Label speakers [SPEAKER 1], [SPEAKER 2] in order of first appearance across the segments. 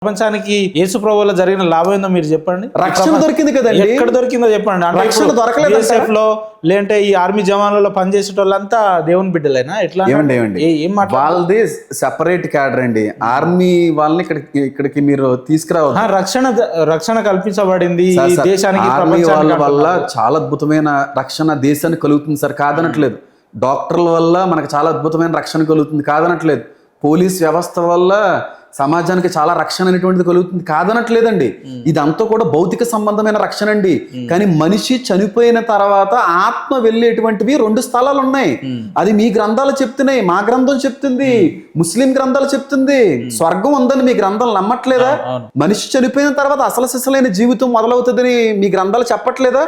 [SPEAKER 1] ప్రపంచానికి యేసు ప్రభువులో జరిగిన లాభం ఏందో మీరు చెప్పండి.
[SPEAKER 2] రక్షణ దొరికింది కదండి,
[SPEAKER 1] ఎక్కడ దొరికిందో చెప్పండి. అంటే
[SPEAKER 2] రక్షణ దొరకలేదు
[SPEAKER 1] BSF లో లేదంటే ఈ ఆర్మీ జవాన్లలో పనిచేసే వాళ్ళంతా దేవుని బిడ్డలేనా? ఎట్లా
[SPEAKER 2] ఏం వాళ్ళది సెపరేట్ క్యాడర్ అండి. ఆర్మీ వాళ్ళని ఇక్కడికి మీరు తీసుకురావాలి.
[SPEAKER 1] రక్షణ కల్పించబడింది దేశానికి.
[SPEAKER 2] ఆర్మీ వాళ్ళ వల్ల చాలా అద్భుతమైన రక్షణ దేశానికి కలుగుతుంది సార్, కాదనట్లేదు. డాక్టర్ల వల్ల మనకు చాలా అద్భుతమైన రక్షణ కలుగుతుంది, కాదనట్లేదు. పోలీస్ వ్యవస్థ వల్ల సమాజానికి చాలా రక్షణ అనేటువంటిది కలుగుతుంది, కాదనట్లేదండి. ఇదంతా కూడా భౌతిక సంబంధమైన రక్షణ అండి. కానీ మనిషి చనిపోయిన తర్వాత ఆత్మ వెళ్ళేటువంటివి 2 స్థలాలు ఉన్నాయి. అది మీ గ్రంథాలు చెప్తున్నాయి, మా గ్రంథం చెప్తుంది, ముస్లిం గ్రంథాలు చెప్తుంది. స్వర్గం ఉందని మీ గ్రంథాలు నమ్మట్లేదా? మనిషి చనిపోయిన తర్వాత అసలు సిసలైన జీవితం మొదలవుతుందని మీ గ్రంథాలు చెప్పట్లేదా?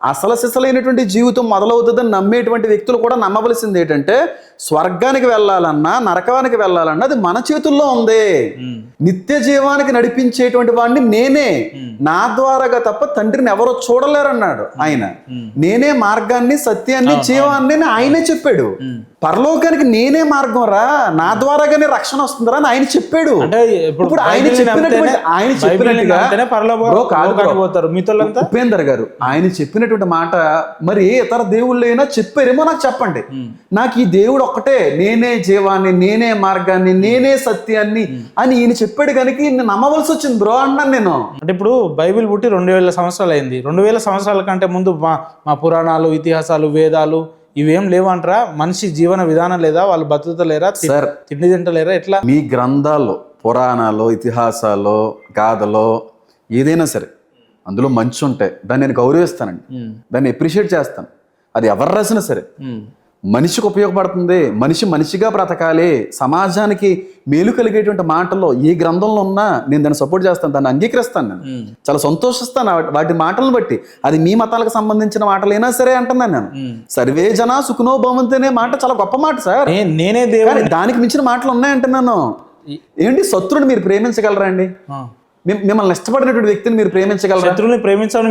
[SPEAKER 2] అసలు సిసలైనటువంటి జీవితం మొదలవుతుందని నమ్మేటువంటి వ్యక్తులు కూడా నమ్మవలసింది ఏంటంటే, స్వర్గానికి వెళ్ళాలన్నా నరకానికి వెళ్ళాలన్నా అది మన చేతుల్లో ఉంది. నిత్య జీవానికి నడిపించేటువంటి వాడిని నేనే, నా ద్వారాగా తప్ప తండ్రిని ఎవరో చూడలేరన్నాడు ఆయన. నేనే మార్గాన్ని సత్యాన్ని జీవాన్ని ఆయనే చెప్పాడు. పరలోకానికి నేనే మార్గం రా, నా ద్వారాగానే రక్షణ వస్తుందిరా అని ఆయన చెప్పాడు. ఇప్పుడు ఆయన చెప్పినట్టుగా ఉపేందర్ గారు ఆయన చెప్పినటువంటి మాట మరి ఇతర దేవుళ్ళైనా చెప్పారేమో నాకు చెప్పండి. నాకు ఈ దేవుడు ఒక్కటే, నేనే జీవాన్ని, నేనే మార్గాన్ని, నేనే సత్యాన్ని అని ఈయన చెప్పాడు కనుక ఈయన నమ్మవలసి వచ్చింది బ్రో అన్నాను నేను.
[SPEAKER 1] అంటే ఇప్పుడు బైబిల్ పుట్టి 2000 సంవత్సరాలు అయింది. 2000 సంవత్సరాల కంటే ముందు మా పురాణాలు, ఇతిహాసాలు, వేదాలు ఇవేం లేవంటారా? మనిషి జీవన విధానం లేదా? వాళ్ళు బతుకుతలేరా? సార్ తిండి తింటలేరా? ఎట్లా?
[SPEAKER 2] మీ గ్రంథాలు, పురాణాలు, ఇతిహాసాలు, గాథలో ఏదైనా సరే అందులో మంచి ఉంటాయి, దాన్ని నేను గౌరవిస్తానండి, దాన్ని అప్రిషియేట్ చేస్తాను. అది ఎవరు రాసినా సరే మనిషికి ఉపయోగపడుతుంది, మనిషి మనిషిగా బ్రతకాలి, సమాజానికి మేలు కలిగేటువంటి మాటల్లో ఏ గ్రంథంలో ఉన్నా నేను దాన్ని సపోర్ట్ చేస్తాను, దాన్ని అంగీకరిస్తాను. నేను చాలా సంతోషిస్తాను వాటి మాటలను బట్టి. అది మీ మతాలకు సంబంధించిన మాటలైనా సరే అంటున్నాను నేను. సర్వే జన సుఖనో భవంతు అనే మాట చాలా గొప్ప మాట సార్.
[SPEAKER 1] నేనే దేవుడు,
[SPEAKER 2] దానికి మించిన మాటలు ఉన్నాయంటున్నాను. ఏంటి, శత్రువుని మీరు ప్రేమించగలరా అండి? మిమ్మల్ని ఇష్టపడినటువంటి వ్యక్తిని మీరు ప్రేమించగలరా?
[SPEAKER 1] శత్రువుని ప్రేమించాలని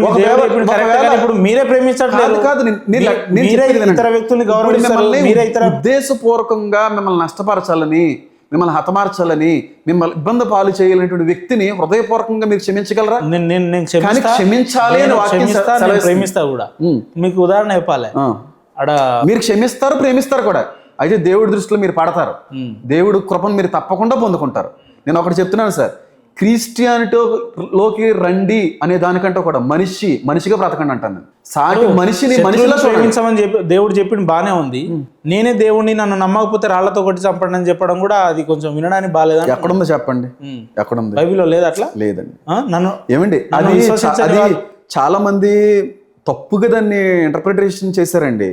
[SPEAKER 1] ఇప్పుడు మీరే ప్రేమించట్లేదు కాదు, ఇతర వ్యక్తుల్ని గౌరవిస్తారు.
[SPEAKER 2] ఉద్దేశపూర్వకంగా మిమ్మల్ని నష్టపరచాలని, మిమ్మల్ని హతమార్చాలని, మిమ్మల్ని ఇబ్బంది పాలు చేయాలనేటువంటి వ్యక్తిని హృదయపూర్వకంగా మీరు క్షమించగలరా? క్షమించాలి అని
[SPEAKER 1] ప్రేమిస్తా కూడా. మీకు ఉదాహరణ చెప్పాలి,
[SPEAKER 2] మీరు క్షమిస్తారు, ప్రేమిస్తారు కూడా. అయితే దేవుడి దృష్టిలో మీరు పడతారు, దేవుడు కృపను మీరు తప్పకుండా పొందుకుంటారు. నేను ఒకటి చెప్తున్నాను సార్, క్రిస్టియానిటీలోకి రండి అనే దానికంటే కూడా మనిషిగా బ్రతకండి అంటాను. సాటి మనిషిని మనిషిలో
[SPEAKER 1] ప్రేమించమని చెప్పి దేవుడు చెప్పింది బానే ఉంది. నేనే దేవుడిని, నన్ను నమ్మకపోతే రాళ్లతో కొట్టి చంపండి అని చెప్పడం కూడా అది కొంచెం వినడానికి బాగాలేదా?
[SPEAKER 2] ఎక్కడుందో చెప్పండి, ఎక్కడుంది?
[SPEAKER 1] బైబిల్లో లేదు అట్లా?
[SPEAKER 2] లేదండి.
[SPEAKER 1] నన్ను
[SPEAKER 2] ఏమండి, అది చాలా మంది తప్పుగా దాన్ని ఇంటర్ప్రిటేషన్ చేశారండి.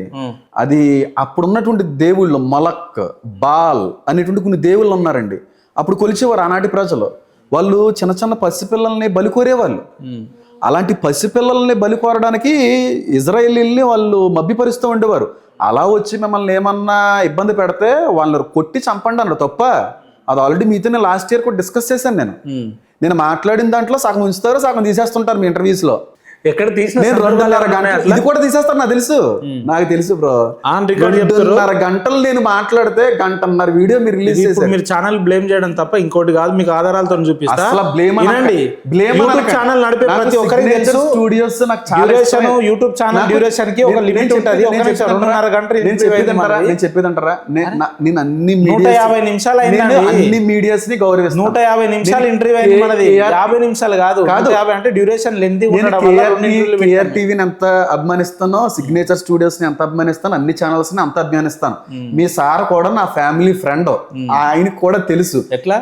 [SPEAKER 2] అది అప్పుడున్నటువంటి దేవుళ్ళు మలక్, బాల్ అనేటువంటి కొన్ని దేవుళ్ళు ఉన్నారండి. అప్పుడు కొలిచేవారు ఆనాటి ప్రజలు. వాళ్ళు చిన్న చిన్న పసిపిల్లల్ని బలి కోరేవాళ్ళు. అలాంటి పసిపిల్లల్ని బలి కోరడానికి ఇజ్రాయేలీల్ని వాళ్ళు మభ్యపరుస్తూ ఉండేవారు. అలా వచ్చి మిమ్మల్ని ఏమన్నా ఇబ్బంది పెడితే వాళ్ళని కొట్టి చంపండి అన్నారు. తప్ప అది ఆల్రెడీ మీతో నేను లాస్ట్ ఇయర్ కూడా డిస్కస్ చేశాను. నేను మాట్లాడిన దాంట్లో సగం ఉంచుతారు, సగం తీసేస్తుంటారు మీ ఇంటర్వ్యూస్ లో.
[SPEAKER 1] ఎక్కడ తీసిన
[SPEAKER 2] 2.5 గంటలు ఇది కూడా తీసేస్తారు, నాకు తెలుసు బ్రో. 2.5 గంటలు నేను మాట్లాడితే 1.5 వీడియో మీరు రిలీజ్ చేశారు.
[SPEAKER 1] మీరు ఛానల్ బ్లేమ్ చేయడం తప్ప ఇంకోటి కాదు, మీకు ఆధారాలతో చూపిస్తా. ఛానల్ నడిపే ప్రతి ఒక్కరికి తెలుసు.
[SPEAKER 2] స్టూడియోస్ నాకు
[SPEAKER 1] డ్యూరేషన్, యూట్యూబ్ ఛానల్ డ్యూరేషన్ కి ఒక లిమిట్ ఉంటుంది. 2.5 గంటలు
[SPEAKER 2] నేను చెప్పేదంటారా? నేను అన్ని
[SPEAKER 1] 150 నిమిషాలు
[SPEAKER 2] అన్ని మీడియాస్ ని గౌరవిస్తాను.
[SPEAKER 1] 150 నిమిషాలు ఇంటర్వ్యూ అయింది మనది. 50 నిమిషాలు కాదు, 50 అంటే డ్యూరేషన్ లెంత్ ఉండడం వల్ల.
[SPEAKER 2] కేఆర్ టీవీని ఎంత అభిమానిస్తానో, సిగ్నేచర్ స్టూడియోస్ ని ఎంత అభిమానిస్తాను, అన్ని ఛానల్స్ ని అంత అభిమానిస్తాను. మీ సార్ కూడా నా ఫ్యామిలీ ఫ్రెండ్, ఆయనకు కూడా తెలుసు.
[SPEAKER 1] ఎట్లా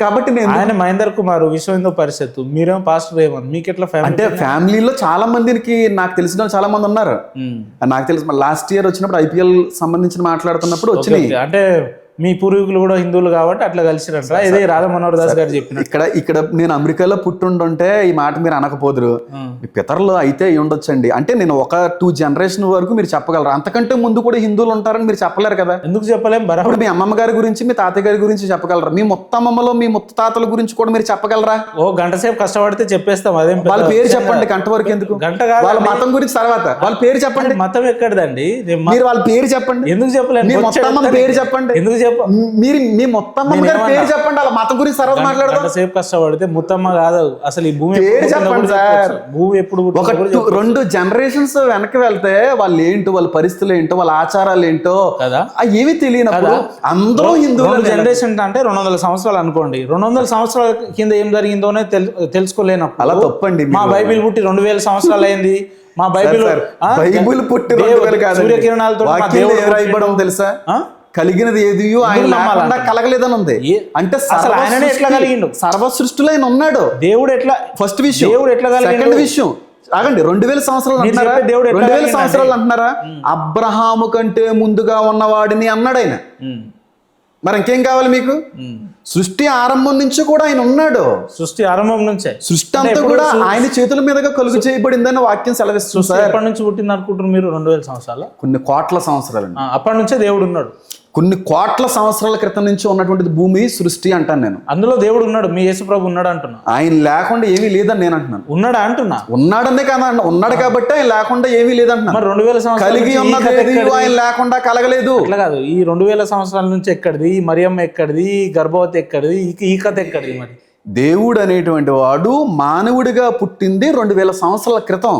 [SPEAKER 2] కాబట్టి
[SPEAKER 1] ఆయన మహేందర్ కుమార్, విశ్వ హిందూ పరిషత్, మీరేమో పాస్టర్ రేమన్, మీకు ఎట్లా
[SPEAKER 2] అంటే ఫ్యామిలీలో చాలా మందికి నాకు తెలిసిన చాలా మంది ఉన్నారు. నాకు తెలుసు, లాస్ట్ ఇయర్ వచ్చినప్పుడు IPL సంబంధించిన మాట్లాడుతున్నప్పుడు వచ్చినాయి.
[SPEAKER 1] అంటే మీ పూర్వీకులు కూడా హిందువులు కాబట్టి అట్లా కలిసిరంట. ఇదే రాధా మనోహర్ దాస్ గారు చెప్పిన.
[SPEAKER 2] ఇక్కడ నేను అమెరికాలో పుట్టుండుంటే ఈ మాట మీరు అనకపోదురు. పితరులు అయితే ఉండొచ్చండి. అంటే నేను ఒక 2 జనరేషన్ వరకు మీరు చెప్పగలరు. అంతకంటే ముందు కూడా హిందువులు ఉంటారని మీరు చెప్పలేరు కదా.
[SPEAKER 1] ఎందుకు చెప్పలేం?
[SPEAKER 2] ఇప్పుడు మీ అమ్మమ్మ గారి గురించి, మీ తాతయ్య గారి గురించి చెప్పగలరా? మీ ముత్తమ్మలో మీ ముత్త తాతల గురించి కూడా మీరు చెప్పగలరా?
[SPEAKER 1] ఓ గంట సేపు కష్టపడితే చెప్పేస్తాం. అదేం
[SPEAKER 2] వాళ్ళ పేరు చెప్పండి. గంట వరకు ఎందుకు?
[SPEAKER 1] గంట
[SPEAKER 2] వాళ్ళ మతం గురించి తర్వాత వాళ్ళ పేరు చెప్పండి.
[SPEAKER 1] మతం ఎక్కడదండి?
[SPEAKER 2] మీరు వాళ్ళ పేరు చెప్పండి.
[SPEAKER 1] ఎందుకు చెప్పలేదు?
[SPEAKER 2] మీ ముత్తమ్మ పేరు చెప్పండి.
[SPEAKER 1] ఎందుకు చెప్పు.
[SPEAKER 2] మీరు మీ మొత్తమ్మ గారి పేరు చెప్పండి, అలా మతం గురించి సర్వ మాట్లాడదాం.
[SPEAKER 1] సేపు కష్టపడితే ముత్తమ్మ కాదు అసలు ఈ భూమి
[SPEAKER 2] పేరు చెప్పండి సార్.
[SPEAKER 1] భూమి ఎప్పుడు
[SPEAKER 2] ఒక 2 జనరేషన్స్ వెనక్కి వెళ్తే వాళ్ళు ఏంటో, వాళ్ళ పరిస్థితులు ఏంటో, వాళ్ళ ఆచారాలు ఏంటో
[SPEAKER 1] కదా
[SPEAKER 2] ఏమి తెలియనప్పుడు అందరూ హిందువులు.
[SPEAKER 1] జనరేషన్ అంటే 200 సంవత్సరాలు అనుకోండి. 200 సంవత్సరాల కింద ఏం జరిగిందోనే తెలుసుకోలేనప్పుడు
[SPEAKER 2] అలా తప్పండి.
[SPEAKER 1] మా బైబిల్ పుట్టి 2000 సంవత్సరాలు అయింది. మా బైబిల్
[SPEAKER 2] పుట్టి
[SPEAKER 1] సూర్యకిరణాలతో
[SPEAKER 2] రాయబడం తెలుసా? కలిగినది ఏది ఆయన లేకుండా కలగలేదని ఉంది. అంటే
[SPEAKER 1] అసలు ఆయననే ఎట్లా కలిగిండు?
[SPEAKER 2] సర్వ సృష్టిలో ఆయన ఉన్నాడు.
[SPEAKER 1] దేవుడు ఎట్లా?
[SPEAKER 2] ఫస్ట్ విషయం.
[SPEAKER 1] దేవుడు ఎట్లా కలిగిండు?
[SPEAKER 2] సెకండ్ విషయం ఆగండి. 2000 సంవత్సరాలు అంటున్నారా? 2000 సంవత్సరాలు అంటున్నారా? అబ్రహాము కంటే ముందుగా ఉన్నవాడిని అన్నాడు ఆయన. మరి ఇంకేం కావాలి మీకు? సృష్టి ఆరంభం నుంచి కూడా ఆయన ఉన్నాడు.
[SPEAKER 1] సృష్టి ఆరంభం నుంచే
[SPEAKER 2] సృష్టి అంతా కూడా ఆయన చేతుల మీదుగా కలుగు చేయబడిందని వాక్యం సెలవిస్తుంది సార్.
[SPEAKER 1] ఎప్పటి నుంచి పుట్టింది అనుకుంటున్నారు మీరు? 2000 సంవత్సరాలు,
[SPEAKER 2] కొన్ని కోట్ల సంవత్సరాలు.
[SPEAKER 1] అప్పటి నుంచే దేవుడు ఉన్నాడు.
[SPEAKER 2] కొన్ని కోట్ల సంవత్సరాల క్రితం నుంచి ఉన్నటువంటి భూమి సృష్టి అంటాను నేను.
[SPEAKER 1] అందులో దేవుడు ఉన్నాడు. మీ యేసుప్రభు ఉన్నాడు అంటున్నా.
[SPEAKER 2] ఆయన లేకుండా ఏమీ లేదని నేను అంటున్నాను.
[SPEAKER 1] ఉన్నాడా అంటున్నా.
[SPEAKER 2] ఉన్నాడనే కదా, ఉన్నాడు కాబట్టి ఆయన లేకుండా ఏమీ లేదంటున్నా.
[SPEAKER 1] మరి 2000 సంవత్సరాలు
[SPEAKER 2] కలిగి ఉన్నది ఆయన లేకుండా కలగలేదు.
[SPEAKER 1] అట్లా కాదు. ఈ 2000 సంవత్సరాల నుంచి ఎక్కడిది? ఈ మరియమ్మ ఎక్కడిది? ఈ గర్భవతి ఎక్కడిది? ఈ కథ ఎక్కడిది? మరి
[SPEAKER 2] దేవుడు అనేటువంటి వాడు మానవుడిగా పుట్టింది 2000 సంవత్సరాల క్రితం.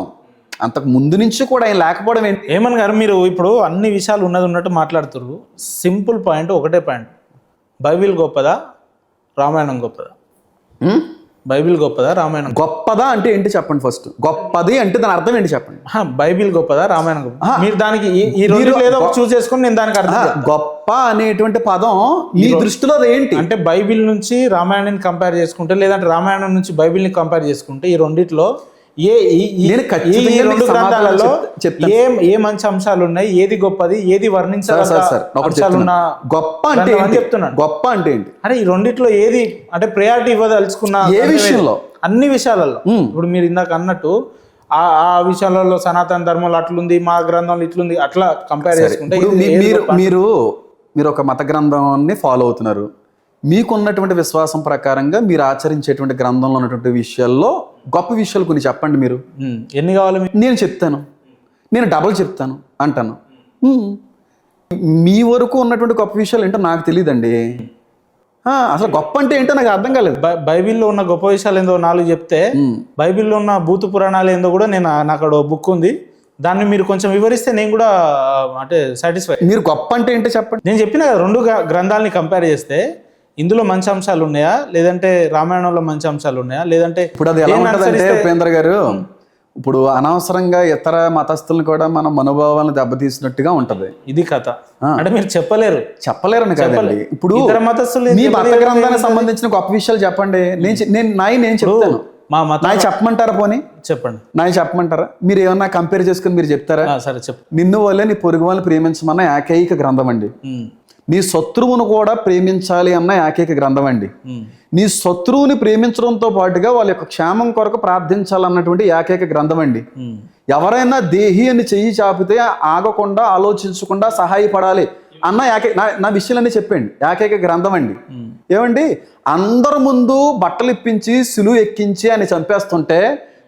[SPEAKER 2] అంతకు ముందు నుంచి కూడా ఆయన లేకపోవడం ఏంటి?
[SPEAKER 1] ఏమన్ గారు, మీరు ఇప్పుడు అన్ని విషయాలు ఉన్నట్టు మాట్లాడుతున్నారు. సింపుల్ పాయింట్, ఒకటే పాయింట్. బైబిల్ గొప్పదా, రామాయణం గొప్పదా? బైబిల్ గొప్పదా, రామాయణం
[SPEAKER 2] గొప్పదా అంటే ఏంటి చెప్పండి ఫస్ట్. గొప్పది అంటే దాని అర్థం ఏంటి చెప్పండి.
[SPEAKER 1] బైబిల్ గొప్పదా, రామాయణం గొప్పదా? మీరు దానికి ఈ రెండు ఏదో చూస్ చేసుకొని నేను దానికి అర్థం.
[SPEAKER 2] గొప్ప అనేటువంటి పదం మీ దృష్టిలో ఏంటి
[SPEAKER 1] అంటే బైబిల్ నుంచి రామాయణాన్ని కంపేర్ చేసుకుంటే, లేదంటే రామాయణం నుంచి బైబిల్ని కంపేర్ చేసుకుంటే, ఈ రెండిట్లో రెండు గ్రంథాలలో ఏ మంచి అంశాలు ఉన్నాయి, ఏది గొప్పది, ఏది వర్ణించాలి?
[SPEAKER 2] గొప్ప అంటే చెప్తున్నాను. గొప్ప అంటే ఏంటి?
[SPEAKER 1] అరే ఈ రెండిట్లో ఏది అంటే ప్రయారిటీ ఇవ్వదలుచుకున్న
[SPEAKER 2] ఏ విషయంలో?
[SPEAKER 1] అన్ని విషయాలలో. ఇప్పుడు మీరు ఇందాక అన్నట్టు ఆ విషయాలలో సనాతన ధర్మంలో అట్లుంది, మా గ్రంథంలో ఇట్లుంది, అట్లా కంపేర్ చేసుకుంటే
[SPEAKER 2] మీరు ఒక మత గ్రంథాన్ని ఫాలో అవుతున్నారు. మీకున్నటువంటి విశ్వాసం ప్రకారంగా మీరు ఆచరించేటువంటి గ్రంథంలో ఉన్నటువంటి విషయాల్లో గొప్ప విషయాలు కొన్ని చెప్పండి. మీరు
[SPEAKER 1] ఎన్ని కావాలి?
[SPEAKER 2] నేను చెప్తాను, నేను డబల్ చెప్తాను అంటాను. మీ వరకు ఉన్నటువంటి గొప్ప విషయాలు ఏంటో నాకు తెలియదండి. అసలు గొప్ప అంటే ఏంటో నాకు అర్థం కాలేదు.
[SPEAKER 1] బైబిల్లో ఉన్న గొప్ప విషయాలు ఏందో 4 చెప్తే, బైబిల్లో ఉన్న భూత పురాణాలు ఏందో కూడా నాకు అక్కడ బుక్ ఉంది, దాన్ని మీరు కొంచెం వివరిస్తే నేను కూడా అంటే సాటిస్ఫై.
[SPEAKER 2] మీరు గొప్ప అంటే ఏంటో చెప్పండి.
[SPEAKER 1] నేను చెప్పిన కదా, 2 గ్రంథాలని కంపేర్ చేస్తే ఇందులో మంచి అంశాలు ఉన్నాయా, లేదంటే రామాయణంలో మంచి అంశాలు ఉన్నాయా, లేదంటే
[SPEAKER 2] ఇప్పుడు అది ఎలా ఉంటుందంటే ఉపేంద్ర గారు, ఇప్పుడు అనవసరంగా ఇతర మతస్థులను కూడా మన మనోభావాలను దెబ్బతీసినట్టుగా ఉంటది ఇది కథ. అంటే మీరు చెప్పలేరని కాదండి. ఇప్పుడు
[SPEAKER 1] ఇతర మతస్థులు
[SPEAKER 2] మీ మత గ్రంథానికి సంబంధించిన గొప్ప విషయాలు చెప్పండి. నేను చెప్తాను.
[SPEAKER 1] మా మత
[SPEAKER 2] చెప్పమంటారా? పోనీ
[SPEAKER 1] చెప్పండి.
[SPEAKER 2] చెప్పమంటారా? మీరు ఏమన్నా కంపేర్ చేసుకుని మీరు చెప్తారా?
[SPEAKER 1] సరే చెప్పు.
[SPEAKER 2] నిన్ను వల్లే నీ పొరుగు వాళ్ళని ప్రేమించమన్న ఏకైక గ్రంథం అండి. నీ శత్రువును కూడా ప్రేమించాలి అన్న ఏకైక గ్రంథం అండి. నీ శత్రువుని ప్రేమించడంతో పాటుగా వాళ్ళ యొక్క క్షేమం కొరకు ప్రార్థించాలన్నటువంటి ఏకైక గ్రంథం అండి. ఎవరైనా దేహి అని చెయ్యి చాపితే ఆగకుండా ఆలోచించకుండా సహాయపడాలి అన్న నా విషయాలన్నీ చెప్పండి. ఏకైక గ్రంథం అండి. ఏమండి, అందరి ముందు బట్టలు ఇప్పించి సిలువ ఎక్కించి అని చంపేస్తుంటే,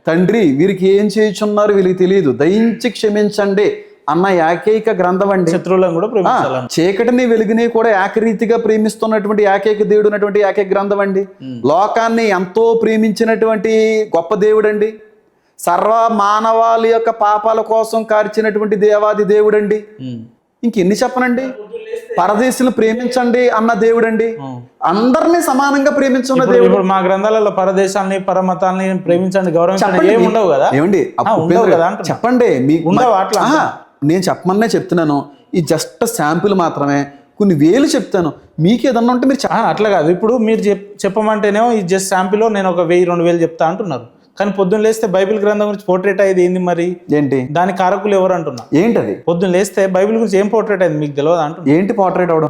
[SPEAKER 2] తండ్రి వీరికి ఏం చేయుచున్నారు వీరికి తెలియదు, దయించి క్షమించండి అన్న ఏకైక గ్రంథం అండి.
[SPEAKER 1] శత్రువులను కూడా ప్రేమించాలి.
[SPEAKER 2] చీకటిని వెలుగుని కూడా ఏకరీతిగా ప్రేమిస్తున్నటువంటి ఏకైక దేవుడు ఉన్నటువంటి ఏకైక గ్రంథం అండి. లోకాన్ని ఎంతో ప్రేమించినటువంటి గొప్ప దేవుడు అండి. సర్వ మానవాళి యొక్క పాపాల కోసం కార్చినటువంటి దేవాది దేవుడు అండి. ఇంకెన్ని చెప్పనండి. పరదేశులు ప్రేమించండి అన్న దేవుడు అండి. అందరినీ సమానంగా ప్రేమించున్న దేవుడు.
[SPEAKER 1] మా గ్రంథాలలో పరదేశాన్ని పరమతాన్ని ప్రేమించండి, గౌరవించండి ఏమి ఉండవు కదా.
[SPEAKER 2] ఏమండి చెప్పండి. మీకు
[SPEAKER 1] అట్లా
[SPEAKER 2] నేను చెప్పమనే చెప్తున్నాను. ఈ జస్ట్ శాంపుల్ మాత్రమే, కొన్ని వేలు చెప్తాను. మీకు ఏదన్నా ఉంటే మీరు
[SPEAKER 1] అట్లా కాదు. ఇప్పుడు మీరు చెప్పమంటేనేమో ఈ జస్ట్ శాంపుల్ నేను ఒక 1000-2000 చెప్తా అంటున్నారు. కానీ పొద్దున్న లేస్తే బైబిల్ గ్రంథం గురించి పోర్ట్రేట్ అయ్యేది ఏంది? మరి
[SPEAKER 2] ఏంటి
[SPEAKER 1] దాని కారకులు ఎవరు అంటున్నా?
[SPEAKER 2] ఏంటది?
[SPEAKER 1] పొద్దున్న లేస్తే బైబిల్ గురించి ఏం పోర్ట్రేట్ అయింది మీకు తెలియదు అంటున్నా.
[SPEAKER 2] ఏంటి పోర్ట్రేట్ అవడం?